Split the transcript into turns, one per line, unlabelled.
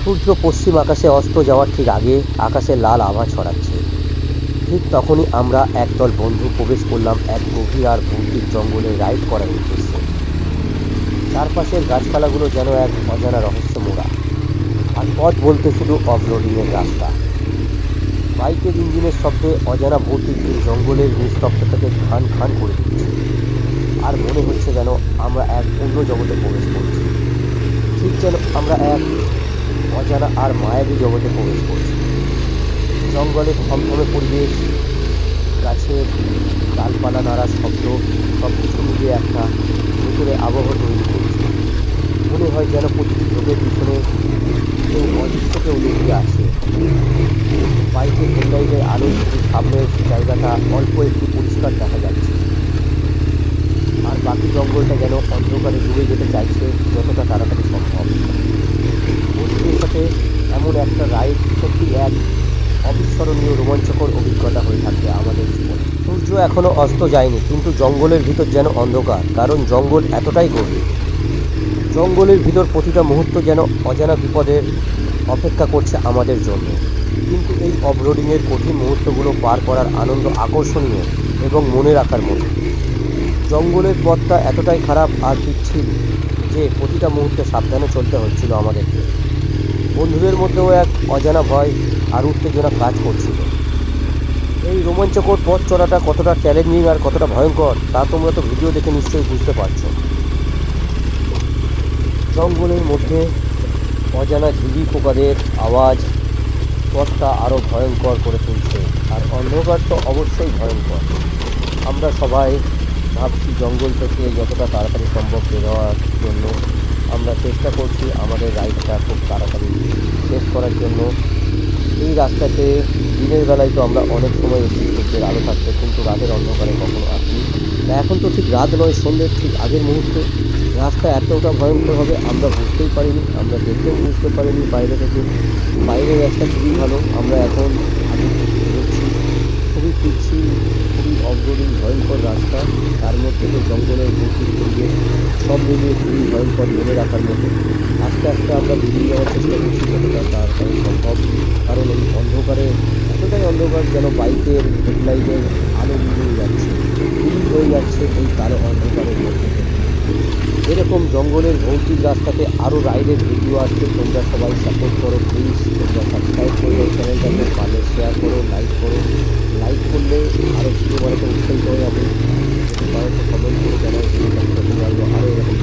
সূর্য পশ্চিম আকাশে অস্ত যাওয়ার ঠিক আগে আকাশে লাল আভা ছড়াচ্ছে। ঠিক তখনই আমরা একদল বন্ধু প্রবেশ করলাম এক গভীর আর ভৌতিক জঙ্গলে রাইড করার উদ্দেশ্যে। চারপাশের গাছপালাগুলো যেন এক অজানা রহস্য মোড়া, আর পথ বলতে শুধু অফরোডিংয়ের রাস্তা। বাইকের ইঞ্জিনের শব্দে অজানা ভৌতিক এই জঙ্গলের নিস্তব্ধতাকে খান খান করে দিচ্ছে। আর মনে হচ্ছে যেন আমরা এক অন্য জগতে প্রবেশ করছি, ঠিক যেন আমরা এক অজানা আর মায়াবী জগতে প্রবেশ করছি। জঙ্গলের থমথমে পরিবেশ, গাছের ডালপালা নাড়ার শব্দ, সব কিছু মিলিয়ে একটা ভেতরে আবহ তৈরি করছে। মনে হয় যেন প্রতিটি ঢোকের পিছনে কেউ অদৃশ্য কেউ লুকিয়ে আছে। বাইকের হেডলাইটের আলো শুধু সামনের জায়গাটা অল্প একটু পরিষ্কার দেখা যাচ্ছে, আর বাকি জঙ্গলটা যেন অন্ধকারে ডুবে যেতে চাইছে যতটা তাড়াতাড়ি সম্ভব। বন্ধুদের সাথে এমন একটা রাইড সত্যি এক অবিস্মরণীয় রোমাঞ্চকর অভিজ্ঞতা হয়ে থাকবে আমাদের জীবনে। সূর্য এখনো অস্ত যায়নি, কিন্তু জঙ্গলের ভিতর যেন অন্ধকার, কারণ জঙ্গল এতটাই গভীর। জঙ্গলের ভিতর প্রতিটা মুহূর্ত যেন অজানা বিপদের অপেক্ষা করছে আমাদের জন্য। কিন্তু এই অফরোডিংয়ের কঠিন মুহূর্তগুলো পার করার আনন্দ আকর্ষণীয় এবং মনে রাখার মতো। জঙ্গলের পথটা এতটাই খারাপ আর পিচ্ছিল যে প্রতিটা মুহূর্তে সাবধানে চলতে হচ্ছিল আমাদেরকে। বন্ধুদের মধ্যেও এক অজানা ভয় আর উত্তেজনা কাজ করছিল। এই রোমাঞ্চকর পথ চলাটা কতটা চ্যালেঞ্জিং আর কতটা ভয়ঙ্কর তা তোমরা তো ভিডিও দেখে নিশ্চয়ই বুঝতে পারছো। জঙ্গলের মধ্যে অজানা ঝিঝি পোকাদের আওয়াজ পথটা আরও ভয়ঙ্কর করে তুলছে, আর অন্ধকার তো অবশ্যই ভয়ঙ্কর। আমরা সবাই ভাবছি জঙ্গল থেকে যতটা তাড়াতাড়ি সম্ভব বের হওয়ার জন্য। আমরা চেষ্টা করছি আমাদের রাইডটা খুব তাড়াতাড়ি শেষ করার জন্য। এই রাস্তাতে দিনের বেলায় তো আমরা অনেক সময় এসেছি সূর্যের আলো থাকতে, কিন্তু রাতের অন্ধকারে কখনো আসি। তা এখন তো ঠিক রাত নয়, সন্ধ্যের ঠিক আগের মুহূর্তে রাস্তা এতটা ভয়ঙ্কর হবে আমরা বুঝতেই পারিনি, আমরা দেখেও বুঝতে পারিনি বাইরে থেকে। বাইরের রাস্তা খুবই ভালো, আমরা এখন আগে দেখছি খুবই পিচ্ছিল, খুবই অগ্রণী ভয়ঙ্কর রাস্তা, তার মধ্যে তো জঙ্গলের ভৌতিক পরিবেশ, সব মিলিয়ে খুবই ভয়ঙ্কর মনে রাখার মতো। আস্তে আস্তে আমরা বেরিয়ে যাওয়ার চেষ্টা করছি যতটা তাড়াতাড়ি সম্ভব, কারণ এই অন্ধকারে এতটাই অন্ধকার যেন বাইকের হেডলাইটের আলো মিলিয়ে যাচ্ছে, চুরি হয়ে যাচ্ছে এই কালো অন্ধকারের মধ্যে থেকে। এরকম জঙ্গলের ভৌতিক রাস্তাতে আরও রাইডের ভিডিও আসছে, তোমরা সবাই সাপোর্ট করো প্লিজ। তোমরা সাবস্ক্রাইব করো চ্যানেলটাকে, পারলে শেয়ার করো, লাইক করো। লাইক করলে আরও ভিডিও বানাতে উৎসাহিত হয়ে আমি, যদি পারো তো কমেন্ট করে জানাও এরকম আরও এরকম